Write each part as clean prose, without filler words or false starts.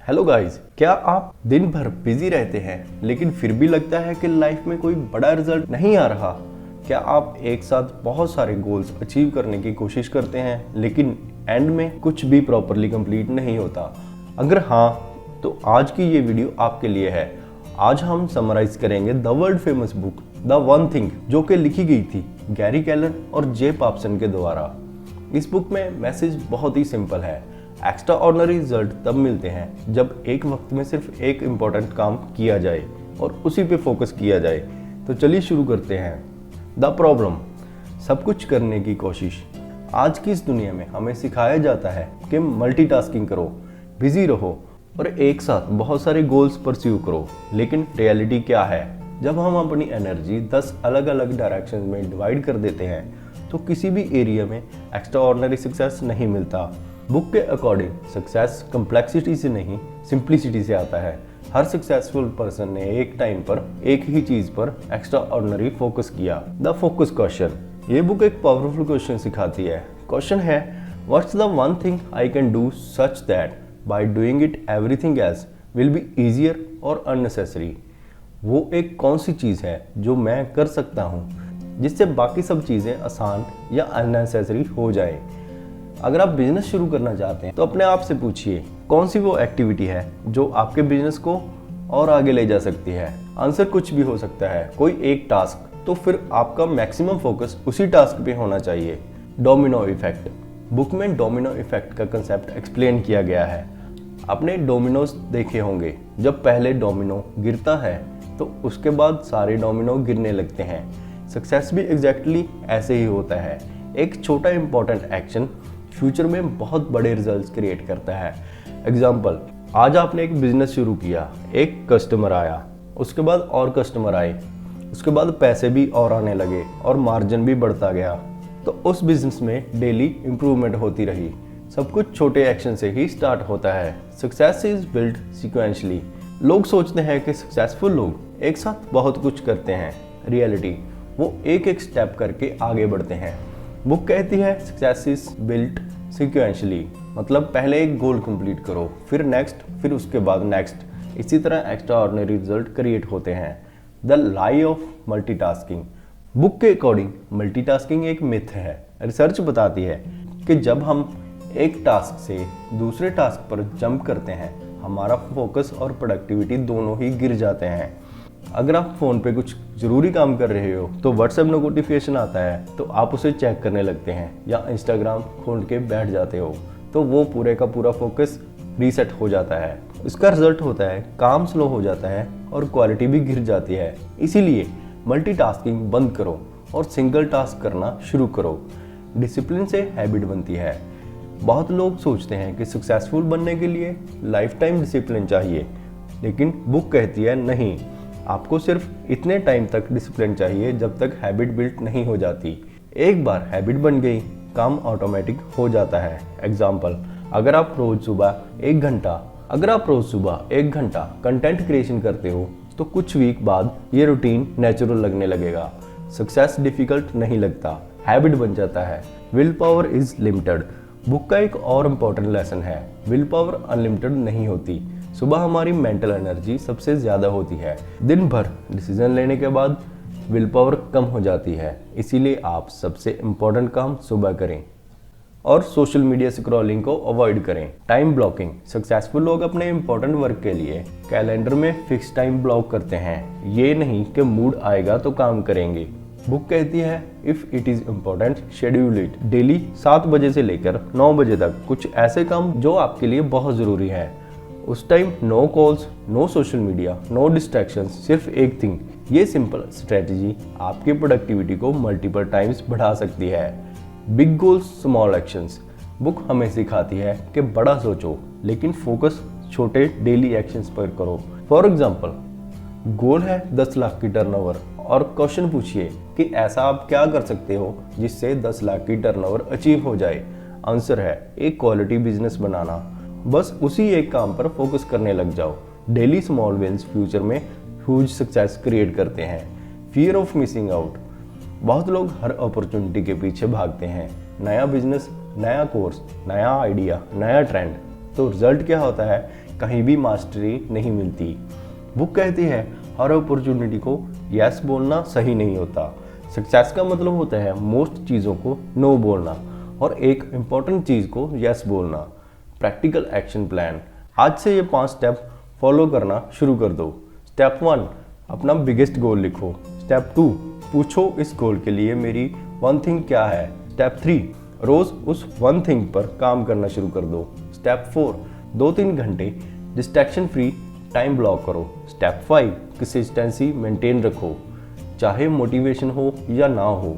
Hello guys, क्या आप दिन भर बिजी रहते हैं लेकिन फिर भी लगता है कि लाइफ में कोई बड़ा रिजल्ट नहीं आ रहा? क्या आप एक साथ बहुत सारे गोल्स अचीव करने की कोशिश करते हैं लेकिन एंड में कुछ भी प्रॉपरली कंप्लीट नहीं होता? अगर हाँ, तो आज की ये वीडियो आपके लिए है। आज हम समराइज करेंगे the world famous book the one thing, जो कि लिखी गई थी गैरी केलर और जे पाप्सन के द्वारा। इस बुक में मैसेज बहुत ही सिंपल है। एक्स्ट्रा ऑर्डिनरी रिजल्ट तब मिलते हैं जब एक वक्त में सिर्फ एक इम्पॉर्टेंट काम किया जाए और उसी पे फोकस किया जाए। तो चलिए शुरू करते हैं। द प्रॉब्लम, सब कुछ करने की कोशिश। आज की इस दुनिया में हमें सिखाया जाता है कि मल्टीटास्किंग करो, बिजी रहो और एक साथ बहुत सारे गोल्स परस्यू करो। लेकिन रियलिटी क्या है? जब हम अपनी एनर्जी 10 अलग अलग डायरेक्शन में डिवाइड कर देते हैं तो किसी भी एरिया में एक्स्ट्रा ऑर्डिनरी सक्सेस नहीं मिलता। बुक के अकॉर्डिंग सक्सेस कम्प्लेक्सिटी से नहीं, सिंप्लिसिटी से आता है। हर सक्सेसफुल पर्सन ने एक टाइम पर एक ही चीज पर एक्स्ट्रा ऑर्डिनरी फोकस किया। द फोकस क्वेश्चन, ये बुक एक पावरफुल क्वेश्चन सिखाती है। क्वेश्चन है, what's the one thing I can do such that by doing it everything else will be easier और अननेसेसरी। वो एक कौन सी चीज है जो मैं कर सकता हूँ जिससे बाकी सब चीजें आसान या अननेसेसरी हो जाए। अगर आप बिजनेस शुरू करना चाहते हैं तो अपने आप से पूछिए, कौन सी वो एक्टिविटी है जो आपके बिजनेस को और आगे ले जा सकती है। आंसर कुछ भी हो सकता है, कोई एक टास्क, तो फिर आपका मैक्सिमम फोकस उसी टास्क पे होना चाहिए। डोमिनो इफेक्ट, बुक में डोमिनो इफेक्ट का कंसेप्ट एक्सप्लेन किया गया है। आपने डोमिनोज देखे होंगे, जब पहले डोमिनो गिरता है तो उसके बाद सारे डोमिनो गिरने लगते हैं। सक्सेस भी एग्जैक्टली ऐसे ही होता है। एक छोटा इंपॉर्टेंट एक्शन फ्यूचर में बहुत बड़े रिजल्ट्स क्रिएट करता है। एग्जाम्पल, आज आपने एक बिजनेस शुरू किया, एक कस्टमर आया, उसके बाद और कस्टमर आए, उसके बाद पैसे भी और आने लगे और मार्जिन भी बढ़ता गया। तो उस बिजनेस में डेली इंप्रूवमेंट होती रही। सब कुछ छोटे एक्शन से ही स्टार्ट होता है। Success is build sequentially. लोग सोचते हैं कि सक्सेसफुल लोग एक साथ बहुत कुछ करते हैं। रियलिटी, वो एक एक स्टेप करके आगे बढ़ते हैं। बुक कहती है सक्सेस इज बिल्ट सीक्वेंशली, मतलब पहले एक गोल कंप्लीट करो, फिर नेक्स्ट, फिर उसके बाद नेक्स्ट। इसी तरह एक्स्ट्रा ऑर्डिनरी रिजल्ट क्रिएट होते हैं। The lie of multitasking, book के अकॉर्डिंग मल्टीटास्किंग एक मिथ है। रिसर्च बताती है कि जब हम एक टास्क से दूसरे टास्क पर जंप करते हैं, हमारा फोकस और प्रोडक्टिविटी दोनों ही गिर जाते हैं। अगर आप फ़ोन पे कुछ ज़रूरी काम कर रहे हो तो व्हाट्सएप नोटिफिकेशन आता है तो आप उसे चेक करने लगते हैं, या इंस्टाग्राम खोल के बैठ जाते हो, तो वो पूरे का पूरा फोकस रीसेट हो जाता है। इसका रिजल्ट होता है काम स्लो हो जाता है और क्वालिटी भी गिर जाती है। इसीलिए मल्टीटास्किंग बंद करो और सिंगल टास्क करना शुरू करो। डिसिप्लिन से हैबिट बनती है। बहुत लोग सोचते हैं कि सक्सेसफुल बनने के लिए लाइफ टाइम डिसिप्लिन चाहिए, लेकिन बुक कहती है नहीं, आपको सिर्फ इतने टाइम तक डिसिप्लिन चाहिए जब तक हैबिट बिल्ट नहीं हो जाती। एक बार हैबिट बन गई, काम ऑटोमेटिक हो जाता है। एग्जाम्पल, अगर आप रोज सुबह एक घंटा कंटेंट क्रिएशन करते हो तो कुछ वीक बाद ये रूटीन नेचुरल लगने लगेगा। सक्सेस डिफिकल्ट नहीं लगता, हैबिट बन जाता है। Will power is limited, book का एक और इम्पोर्टेंट लेसन है। विल पावर अनलिमिटेड नहीं होती। सुबह हमारी मेंटल एनर्जी सबसे ज़्यादा होती है। दिन भर डिसीजन लेने के बाद विल पावर कम हो जाती है। इसीलिए आप सबसे इम्पोर्टेंट काम सुबह करें और सोशल मीडिया स्क्रॉलिंग को अवॉइड करें। टाइम ब्लॉकिंग, सक्सेसफुल लोग अपने इम्पोर्टेंट वर्क के लिए कैलेंडर में फिक्स टाइम ब्लॉक करते हैं। ये नहीं कि मूड आएगा तो काम करेंगे। बुक कहती है if it is important schedule it. Daily 7 बजे से लेकर 9 बजे तक कुछ ऐसे काम जो आपके लिए बहुत ज़रूरी है। उस time no calls, no social media, no distractions, सिर्फ एक थिंग। ये सिंपल स्ट्रेटजी आपकी प्रोडक्टिविटी को मल्टीपल टाइम्स बढ़ा सकती है। Big goals small actions, book हमें सिखाती है कि बड़ा सोचो लेकिन फोकस छोटे डेली एक्शंस पर करो। फॉर एग्जांपल, गोल है 10 लाख की टर्नओवर और क्वेश्चन पूछिए कि ऐसा आप क्या कर सकते हो जिससे 10 लाख की टर्नओवर अचीव हो जाए। आंसर है एक क्वालिटी बिजनेस बनाना। बस उसी एक काम पर फोकस करने लग जाओ। डेली स्मॉल विंस फ्यूचर में ह्यूज सक्सेस क्रिएट करते हैं। फियर ऑफ मिसिंग आउट, बहुत लोग हर अपॉर्चुनिटी के पीछे भागते हैं। नया बिजनेस, नया कोर्स, नया आइडिया, नया ट्रेंड, तो रिजल्ट क्या होता है कहीं भी मास्टरी नहीं मिलती। बुक कहती है हर अपॉर्चुनिटी को यस बोलना सही नहीं होता। सक्सेस का मतलब होता है मोस्ट चीज़ों को नो बोलना और एक इम्पॉर्टेंट चीज़ को यस बोलना। प्रैक्टिकल एक्शन प्लान, आज से ये 5 स्टेप फॉलो करना शुरू कर दो। स्टेप 1, अपना बिगेस्ट गोल लिखो। स्टेप 2, पूछो इस गोल के लिए मेरी वन थिंग क्या है। स्टेप 3, रोज़ उस वन थिंग पर काम करना शुरू कर दो। स्टेप 4, 2-3 घंटे डिस्ट्रैक्शन फ्री टाइम ब्लॉक करो। स्टेप 5, कंसिस्टेंसी मेंटेन रखो, चाहे मोटिवेशन हो या ना हो।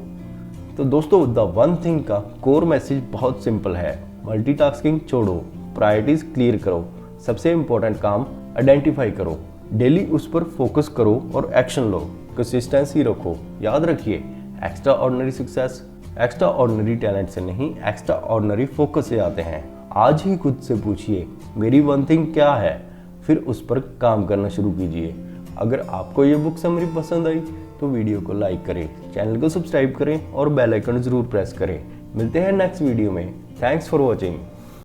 तो दोस्तों, द वन थिंग का कोर मैसेज बहुत सिंपल है। मल्टीटास्किंग छोड़ो, प्रायोरिटीज क्लियर करो, सबसे इंपॉर्टेंट काम आइडेंटिफाई करो, डेली उस पर फोकस करो और एक्शन लो, कंसिस्टेंसी रखो। याद रखिए, extra ordinary success extra ordinary talent से नहीं, एक्स्ट्रा ऑर्डिनरी फोकस से आते हैं। आज ही खुद से पूछिए मेरी वन थिंग क्या है, फिर उस पर काम करना शुरू कीजिए। अगर आपको ये बुक समरी पसंद आई तो वीडियो को लाइक करें, चैनल को सब्सक्राइब करें और बेल आइकन जरूर प्रेस करें। मिलते हैं नेक्स्ट वीडियो में। Thanks for watching.